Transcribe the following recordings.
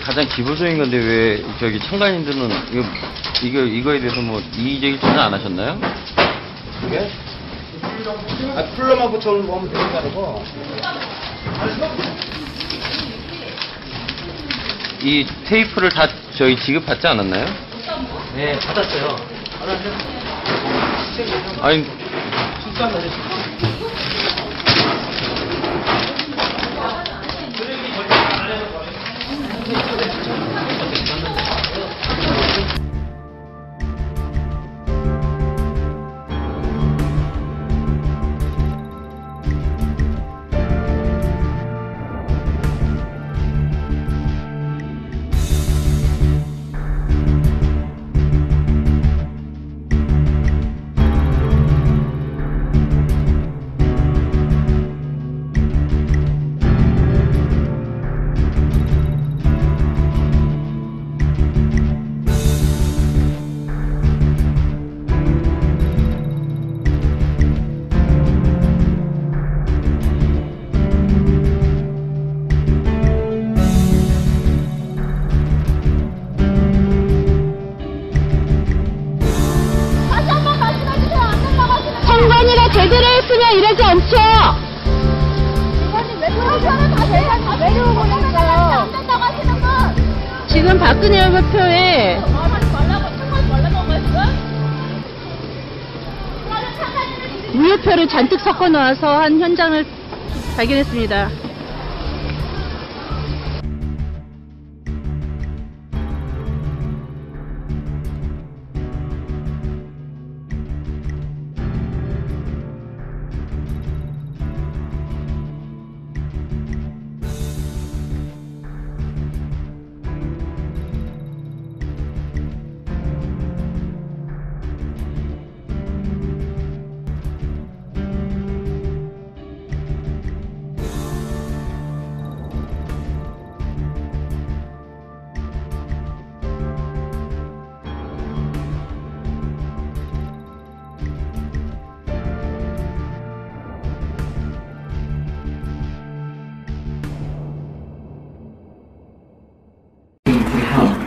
가장 기본적인 건데 왜 저기 참관인들은 이거에 대해서 뭐 이의제기 전혀 안 하셨나요? 그게? 풀로만 붙여놓으면 되겠다는 거. 이 테이프를 다 저희 지급받지 않았나요? 네, 받았어요. 아니, 선관위가 제대로 했으면 이러지 않죠. 지금 박근혜 후보표에 무효표를 잔뜩 섞어 놓아서 한 현장을 발견했습니다.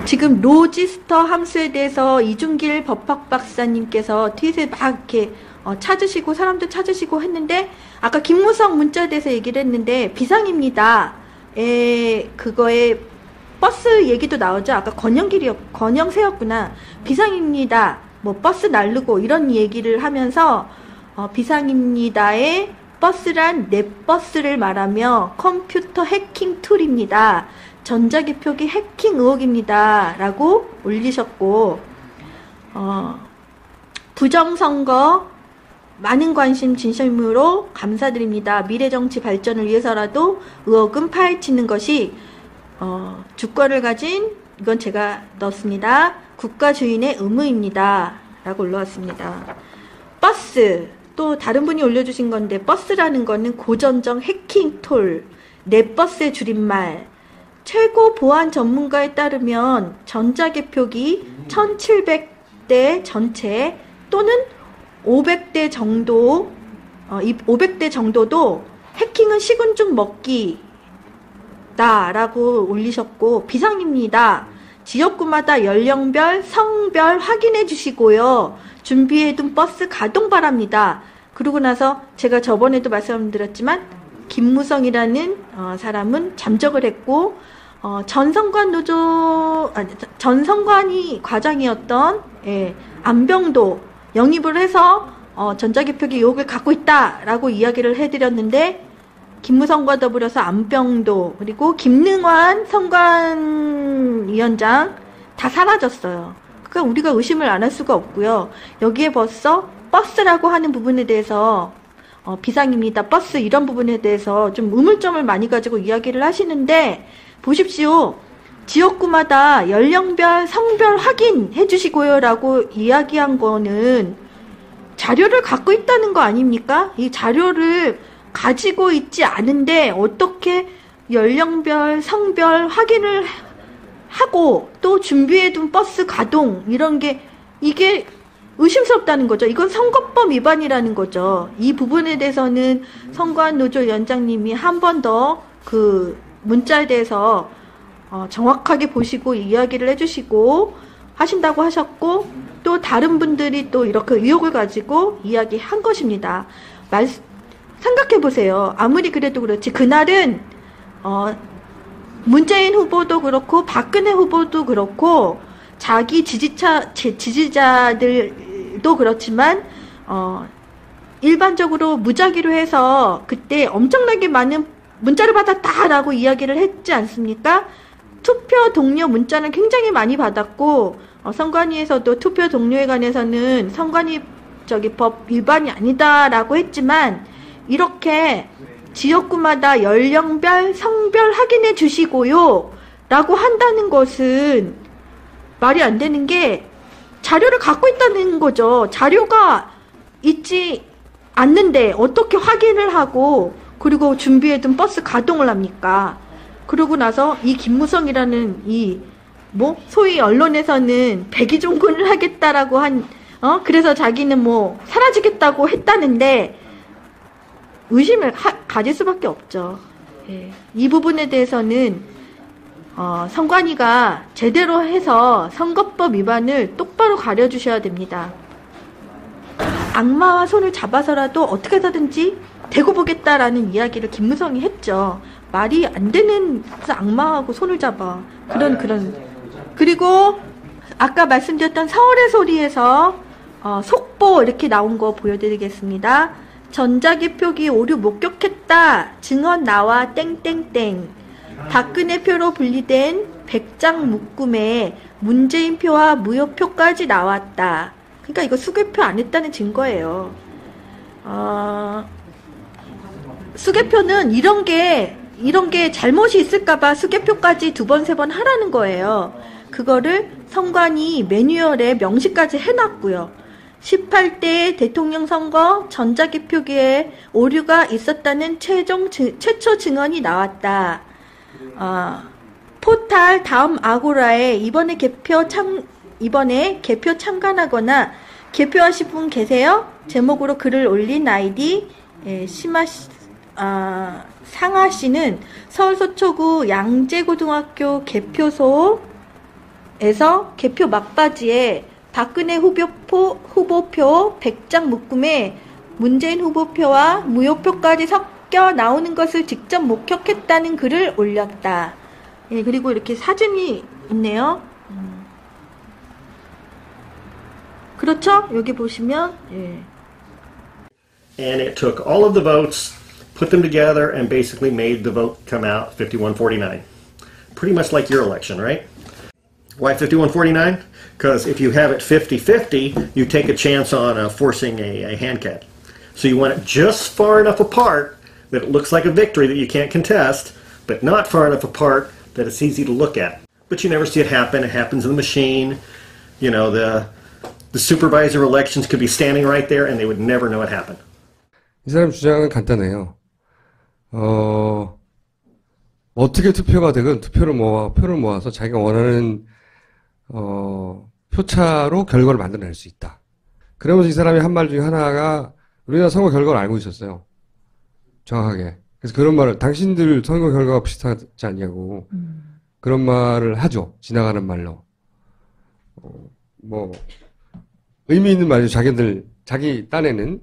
지금 로지스터 함수에 대해서 이중길 법학 박사님께서 트윗을 막 이렇게 찾으시고 사람도 찾으시고 했는데 아까 김무성 문자에 대해서 얘기를 했는데 비상입니다. 그거에 버스 얘기도 나오죠. 아까 권영세였구나. 비상입니다. 뭐 버스 날르고 이런 얘기를 하면서 비상입니다의 버스란 넷버스를 말하며 컴퓨터 해킹 툴입니다. 전자기표기 해킹 의혹입니다. 라고 올리셨고 부정선거 많은 관심 진심으로 감사드립니다. 미래정치 발전을 위해서라도 의혹은 파헤치는 것이 주권을 가진 이건 제가 넣었습니다. 국가주인의 의무입니다. 라고 올라왔습니다. 버스 또 다른 분이 올려주신 건데 버스라는 거는 고전적 해킹 툴 넷버스의 줄임말 최고 보안 전문가에 따르면 전자개표기 1700대 전체 또는 500대 정도, 500대 정도도 해킹은 식은 죽 먹기다 라고 올리셨고 비상입니다. 지역구마다 연령별, 성별 확인해 주시고요. 준비해둔 버스 가동 바랍니다. 그러고 나서 제가 저번에도 말씀드렸지만 김무성이라는 사람은 잠적을 했고 전선관이 과장이었던 안병도 영입을 해서 전자개표기 의혹을 갖고 있다라고 이야기를 해드렸는데 김무성과 더불어서 안병도 그리고 김능환 선관위원장 다 사라졌어요. 그러니까 우리가 의심을 안 할 수가 없고요. 여기에 벌써 버스라고 하는 부분에 대해서 비상입니다. 버스 이런 부분에 대해서 좀 의문점을 많이 가지고 이야기를 하시는데 보십시오. 지역구마다 연령별, 성별 확인해 주시고요 라고 이야기한 거는 자료를 갖고 있다는 거 아닙니까? 이 자료를 가지고 있지 않은데 어떻게 연령별, 성별 확인을 하고 또 준비해둔 버스 가동 이런 게 이게 의심스럽다는 거죠. 이건 선거법 위반이라는 거죠. 이 부분에 대해서는 선관노조 위원장님이 한 번 더 그 문자에 대해서 정확하게 보시고 이야기를 해주시고 하신다고 하셨고, 또 다른 분들이 또 이렇게 의혹을 가지고 이야기한 것입니다. 생각해 보세요. 아무리 그래도 그렇지, 그날은 문재인 후보도 그렇고 박근혜 후보도 그렇고 자기 지지자들도 그렇지만 일반적으로 무작위로 해서 그때 엄청나게 많은 문자를 받았다라고 이야기를 했지 않습니까? 투표 동료 문자는 굉장히 많이 받았고, 선관위에서도 투표 동료에 관해서는 선관위 법 위반이 아니다라고 했지만, 이렇게 지역구마다 연령별, 성별 확인해 주시고요 라고 한다는 것은 말이 안 되는 게, 자료를 갖고 있다는 거죠. 자료가 있지 않는데 어떻게 확인을 하고 그리고 준비해둔 버스 가동을 합니까? 그러고 나서 이 김무성이라는 소위 언론에서는 백의종군을 하겠다라고 그래서 자기는 사라지겠다고 했다는데, 의심을 가질 수밖에 없죠. 예. 이 부분에 대해서는 선관위가 제대로 해서 선거법 위반을 똑바로 가려주셔야 됩니다. 악마와 손을 잡아서라도 어떻게 하든지 대고 보겠다라는 이야기를 김무성이 했죠. 말이 안 되는 악마하고 손을 잡아. 그리고 아까 말씀드렸던 서울의 소리에서 속보 이렇게 나온 거 보여드리겠습니다. 전자개표기 오류 목격했다. 증언 나와 땡땡땡. 박근혜 표로 분리된 100장 묶음에 문재인 표와 무효표까지 나왔다. 그러니까 이거 수개표 안 했다는 증거예요. 수개표는 이런 게 잘못이 있을까봐 수개표까지 2번, 3번 하라는 거예요. 그거를 선관위 매뉴얼에 명시까지 해놨고요. 18대 대통령 선거 전자개표기에 오류가 있었다는 최초 증언이 나왔다. 포탈 다음 아고라에 이번에 개표 참관하거나 개표하실 분 계세요? 제목으로 글을 올린 아이디 상아 씨는 서울 서초구 양재고등학교 개표소에서 개표 막바지에 박근혜 후보표 100장 묶음에 문재인 후보표와 무효표까지 섞여 나오는 것을 직접 목격했다는 글을 올렸다. 예, 그리고 이렇게 사진이 있네요. 그렇죠? 여기 보시면 예. And it took all of the votes, put them together, and basically made the vote come out 51-49. Pretty much like your election, right? Why 51-49? Because if you have it 50-50, you take a chance on forcing a hand count. So you want it just far enough apart that it looks like a victory that you can't contest, but not far enough apart that it's easy to look at. But you never see it happen. It happens in the machine. You know, the supervisor elections could be standing right there and they would never know it happened. 이 사람 주장은 간단해요. 어떻게 투표가 되건 표를 모아서 자기가 원하는 표차로 결과를 만들어낼 수 있다. 그러면서 이 사람이 한 말 중에 하나가 우리나라 선거 결과를 알고 있었어요. 정확하게. 그래서 그런 말을 당신들 선거 결과가 비슷하지 않냐고 그런 말을 하죠. 지나가는 말로. 의미 있는 말이죠. 자기 딴에는.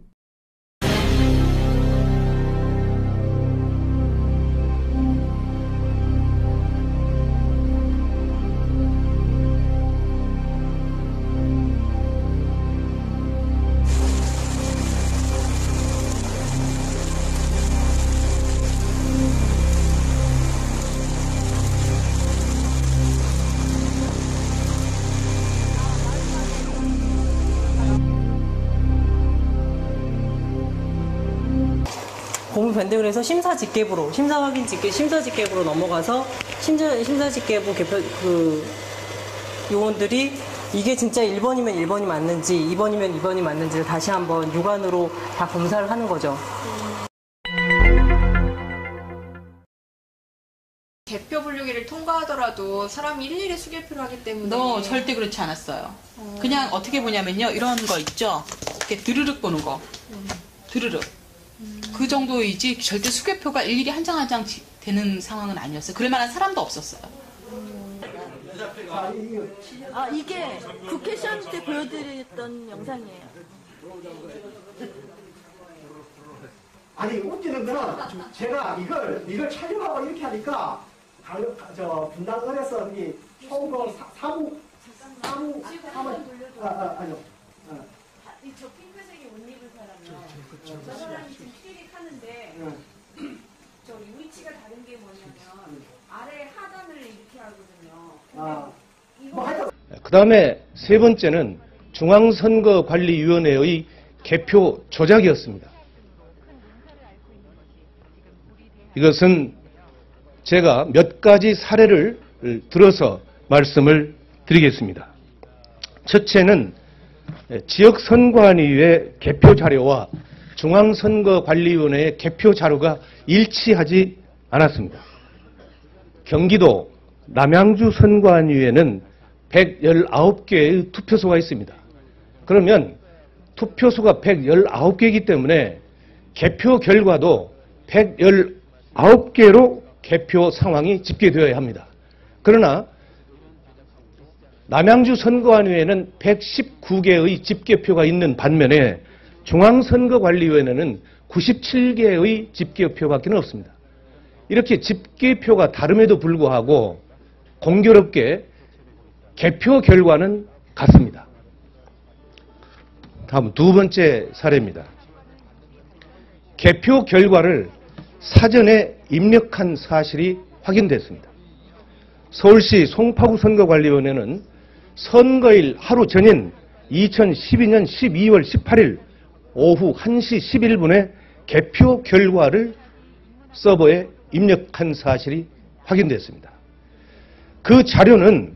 고문 변경을 해서 심사 확인 심사 직계부로 넘어가서 심사 직계부 요원들이 이게 진짜 1번이면 1번이 맞는지 2번이면 2번이 맞는지를 다시 한번 육안으로 다 검사를 하는 거죠. 개표 분류기를 통과하더라도 사람이 일일이 수개표를 하기 때문에 절대 그렇지 않았어요. 그냥 어떻게 보냐면요. 이런 거 있죠. 이렇게 드르륵 보는 거. 드르륵. 그 정도이지 절대 수개표가 일일이 한 장 한 장 되는 상황은 아니었어요. 그럴 만한 사람도 없었어요. 이게 국회 시험 때 보여드렸던 영상이에요. 아니 웃기는 거는 제가 이걸 촬영하고 이렇게 하니까 분당을해서 이 총괄 아니요. 저 핑크색의 옷 입은 사람이요. 저 사람이 지금 피리릭 하는데 저 위치가 다른 게 뭐냐면 아래 하단을 이렇게 하거든요. 그 다음에 세 번째는 중앙선거관리위원회의 개표 조작이었습니다. 이것은 제가 몇 가지 사례를 들어서 말씀을 드리겠습니다. 첫째는 지역선관위의 개표 자료와 중앙선거관리위원회의 개표 자료가 일치하지 않았습니다. 경기도 남양주 선관위에는 119개의 투표소가 있습니다. 그러면 투표소가 119개이기 때문에 개표 결과도 119개로 개표 상황이 집계되어야 합니다. 그러나 남양주 선거관위에는 119개의 집계표가 있는 반면에 중앙선거관리위원회는 97개의 집계표밖에 없습니다. 이렇게 집계표가 다름에도 불구하고 공교롭게 개표 결과는 같습니다. 다음 두 번째 사례입니다. 개표 결과를 사전에 입력한 사실이 확인됐습니다. 서울시 송파구 선거관리위원회는 선거일 하루 전인 2012년 12월 18일 오후 1시 11분에 개표 결과를 서버에 입력한 사실이 확인됐습니다. 그 자료는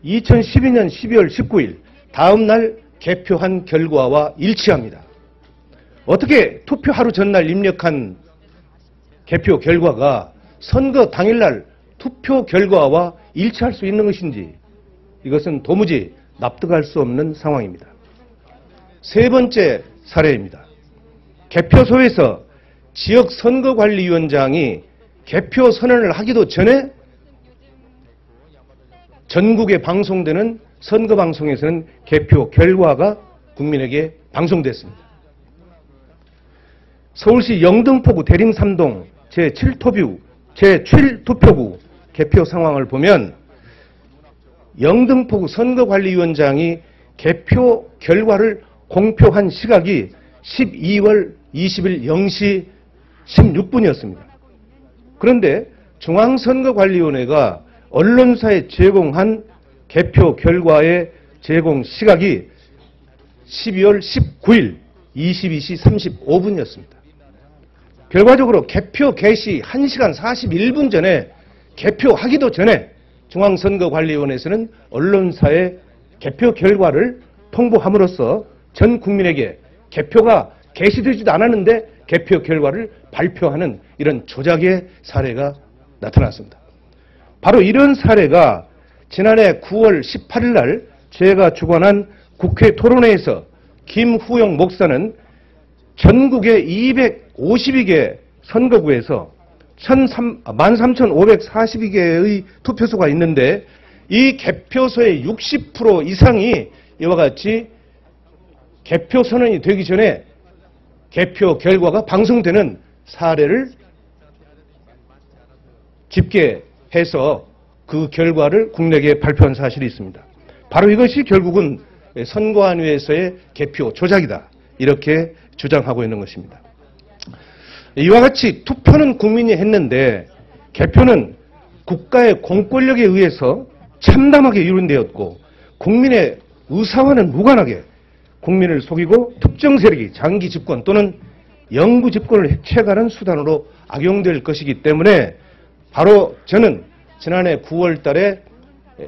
2012년 12월 19일 다음날 개표한 결과와 일치합니다. 어떻게 투표 하루 전날 입력한 개표 결과가 선거 당일날 투표 결과와 일치할 수 있는 것인지 이것은 도무지 납득할 수 없는 상황입니다. 세 번째 사례입니다. 개표소에서 지역선거관리위원장이 개표 선언을 하기도 전에 전국에 방송되는 선거방송에서는 개표 결과가 국민에게 방송됐습니다. 서울시 영등포구 대림 3동 제7투표구 개표 상황을 보면 영등포구 선거관리위원장이 개표 결과를 공표한 시각이 12월 20일 0시 16분이었습니다. 그런데 중앙선거관리위원회가 언론사에 제공한 개표 결과의 제공 시각이 12월 19일 22시 35분이었습니다. 결과적으로 개표 개시 1시간 41분 전에 개표하기도 전에 중앙선거관리위원회에서는 언론사에 개표 결과를 통보함으로써 전 국민에게 개표가 개시되지도 않았는데 개표 결과를 발표하는 이런 조작의 사례가 나타났습니다. 바로 이런 사례가 지난해 9월 18일 날 제가 주관한 국회 토론회에서 김후영 목사는 전국의 252개 선거구에서 13,542개의 투표소가 있는데 이 개표소의 60% 이상이 이와 같이 개표 선언이 되기 전에 개표 결과가 방송되는 사례를 집계해서 그 결과를 국내에 발표한 사실이 있습니다. 바로 이것이 결국은 선거관위에서의 개표 조작이다. 이렇게 주장하고 있는 것입니다. 이와 같이 투표는 국민이 했는데 개표는 국가의 공권력에 의해서 참담하게 이룬되었고 국민의 의사와는 무관하게 국민을 속이고 특정 세력이 장기 집권 또는 영구 집권을 해체하는 수단으로 악용될 것이기 때문에 바로 저는 지난해 9월 달에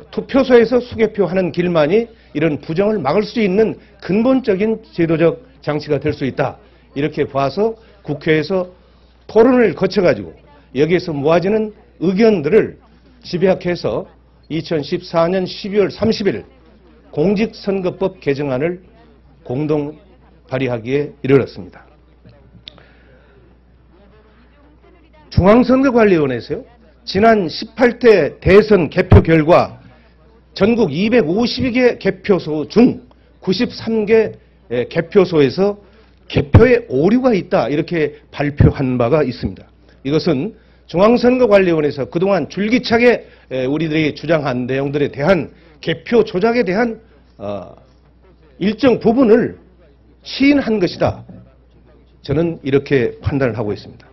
투표소에서 수개표하는 길만이 이런 부정을 막을 수 있는 근본적인 제도적 장치가 될 수 있다. 이렇게 봐서 국회에서 토론을 거쳐가지고 여기에서 모아지는 의견들을 집약해서 2014년 12월 30일 공직선거법 개정안을 공동 발의하기에 이르렀습니다. 중앙선거관리위원회에서요. 지난 18대 대선 개표 결과 전국 252개 개표소 중 93개 개표소에서 개표에 오류가 있다 이렇게 발표한 바가 있습니다. 이것은 중앙선거관리위원회에서 그동안 줄기차게 우리들이 주장한 내용들에 대한 개표 조작에 대한 일정 부분을 시인한 것이다. 저는 이렇게 판단을 하고 있습니다.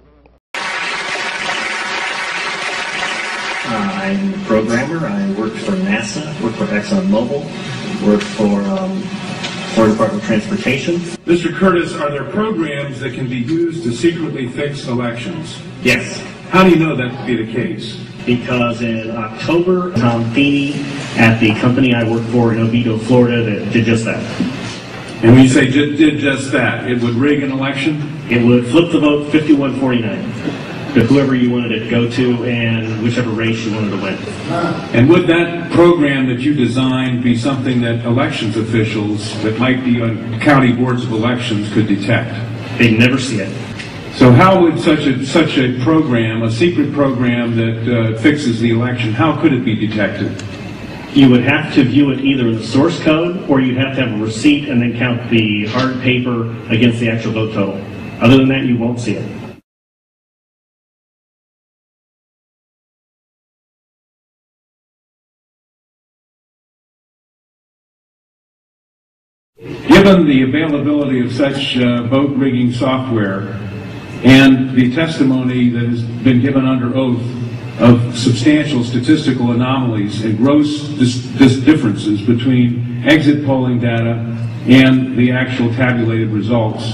I'm a programmer. I worked for NASA, worked for ExxonMobil, worked for Florida Department of Transportation. Mr. Curtis, are there programs that can be used to secretly fix elections? Yes. How do you know that to be the case? Because in October, Tom Feeney at the company I worked for in Oviedo, Florida, that did just that. And when you say did just that, it would rig an election? It would flip the vote 51-49 to whoever you wanted it to go to and whichever race you wanted to win. And would that program that you designed be something that elections officials that might be on county boards of elections could detect? They'd never see it. So how would such a program, a secret program that fixes the election, how could it be detected? You would have to view it either in the source code or you'd have to have a receipt and then count the hard paper against the actual vote total. Other than that, you won't see it. Given the availability of such vote rigging software and the testimony that has been given under oath of substantial statistical anomalies and gross differences between exit polling data and the actual tabulated results,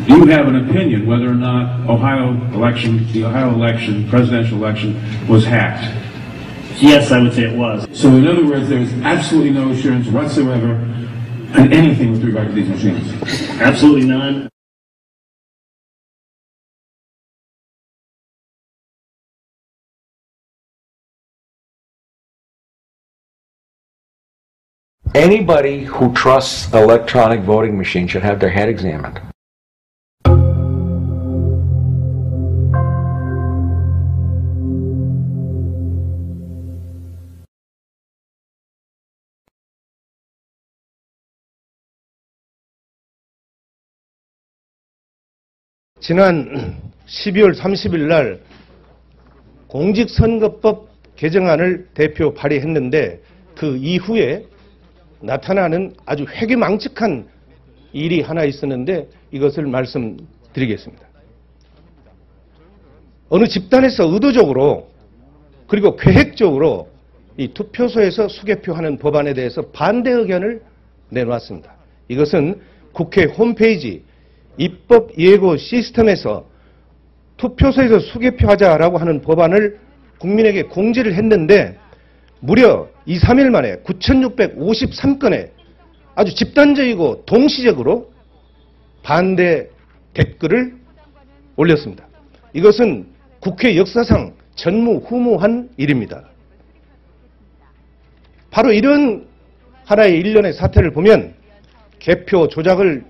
do you have an opinion whether or not the Ohio election, presidential election, was hacked? Yes, I would say it was. So in other words, there is absolutely no assurance whatsoever on anything with regard to these machines? Absolutely none. Anybody who trusts electronic voting machines should have their head examined. 지난 12월 30일 날 공직선거법 개정안을 대표 발의했는데 그 이후에 나타나는 아주 회귀망측한 일이 하나 있었는데 이것을 말씀드리겠습니다. 어느 집단에서 의도적으로 그리고 계획적으로 이 투표소에서 수개표하는 법안에 대해서 반대 의견을 내놓았습니다. 이것은 국회 홈페이지 입법 예고 시스템에서 투표소에서 수개표하자라고 하는 법안을 국민에게 공지를 했는데 무려 2, 3일 만에 9,653건의 아주 집단적이고 동시적으로 반대 댓글을 올렸습니다. 이것은 국회 역사상 전무후무한 일입니다. 바로 이런 하나의 일련의 사태를 보면 개표 조작을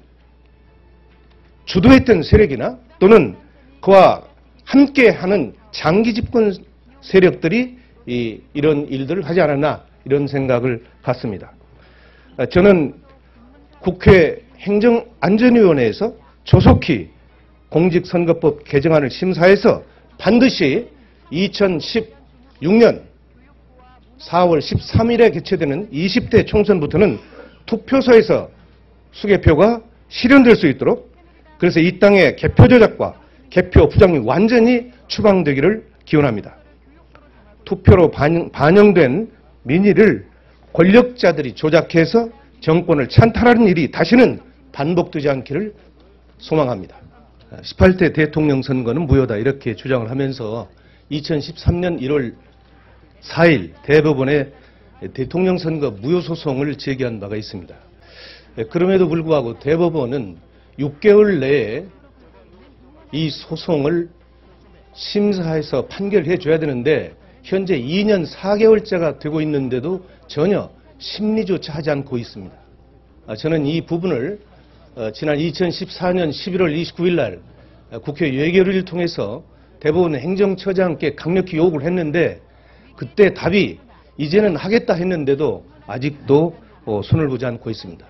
주도했던 세력이나 또는 그와 함께하는 장기 집권 세력들이 이런 일들을 하지 않았나 이런 생각을 갖습니다. 저는 국회 행정안전위원회에서 조속히 공직선거법 개정안을 심사해서 반드시 2016년 4월 13일에 개최되는 20대 총선부터는 투표소에서 수개표가 실현될 수 있도록 그래서 이 땅의 개표 조작과 개표 부정이 완전히 추방되기를 기원합니다. 투표로 반영된 민의를 권력자들이 조작해서 정권을 찬탈하는 일이 다시는 반복되지 않기를 소망합니다. 18대 대통령 선거는 무효다 이렇게 주장을 하면서 2013년 1월 4일 대법원에 대통령 선거 무효 소송을 제기한 바가 있습니다. 그럼에도 불구하고 대법원은 6개월 내에 이 소송을 심사해서 판결해 줘야 되는데 현재 2년 4개월째가 되고 있는데도 전혀 심리조차 하지 않고 있습니다. 저는 이 부분을 지난 2014년 11월 29일 날 국회 외교를 통해서 대법원 행정처장께 강력히 요구를 했는데 그때 답이 이제는 하겠다 했는데도 아직도 손을 보지 않고 있습니다.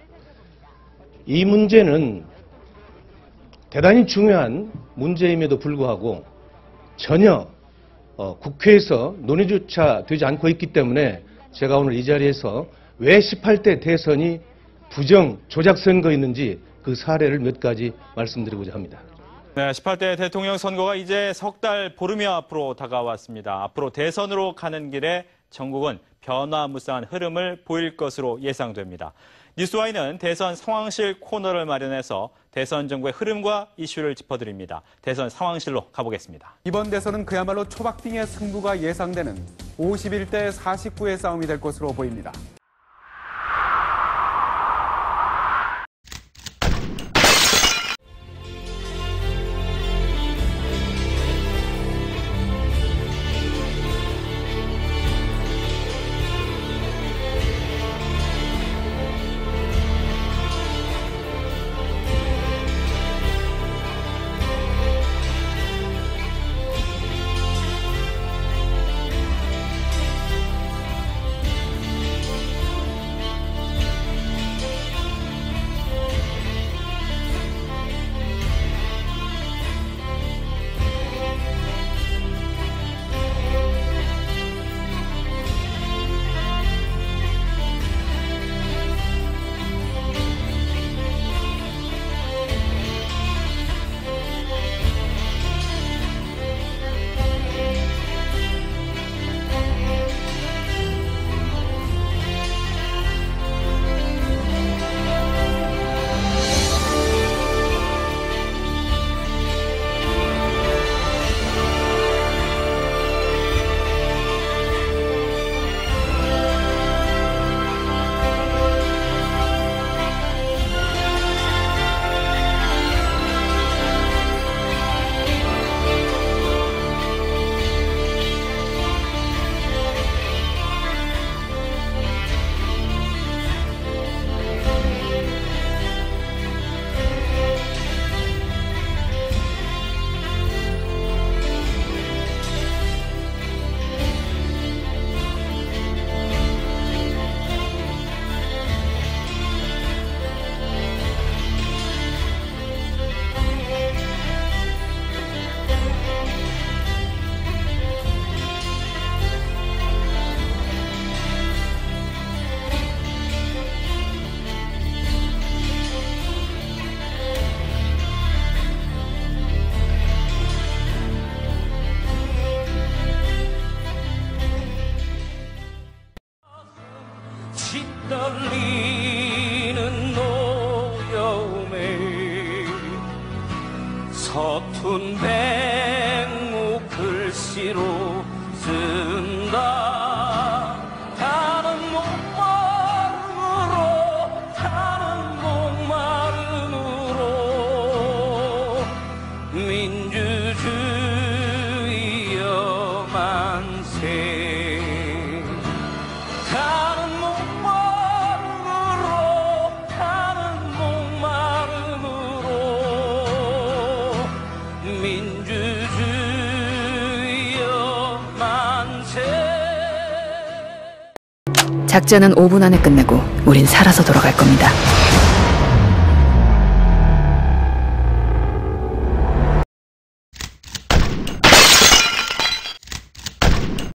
이 문제는 대단히 중요한 문제임에도 불구하고 전혀 국회에서 논의조차 되지 않고 있기 때문에 제가 오늘 이 자리에서 왜 18대 대선이 부정 조작 선거였는지 그 사례를 몇 가지 말씀드리고자 합니다. 네, 18대 대통령 선거가 이제 석 달 보름여 앞으로 다가왔습니다. 앞으로 대선으로 가는 길에 전국은 변화무쌍한 흐름을 보일 것으로 예상됩니다. 뉴스와이는 대선 상황실 코너를 마련해서 대선 정국의 흐름과 이슈를 짚어드립니다. 대선 상황실로 가보겠습니다. 이번 대선은 그야말로 초박빙의 승부가 예상되는 51대 49의 싸움이 될 것으로 보입니다. 떨리는 노여움에 서툰 백목 글씨로 쓴다. 타는 목마름으로 타는 목마름으로 민주주의여 만세. 작전은 5분 안에 끝내고 우린 살아서 돌아갈 겁니다.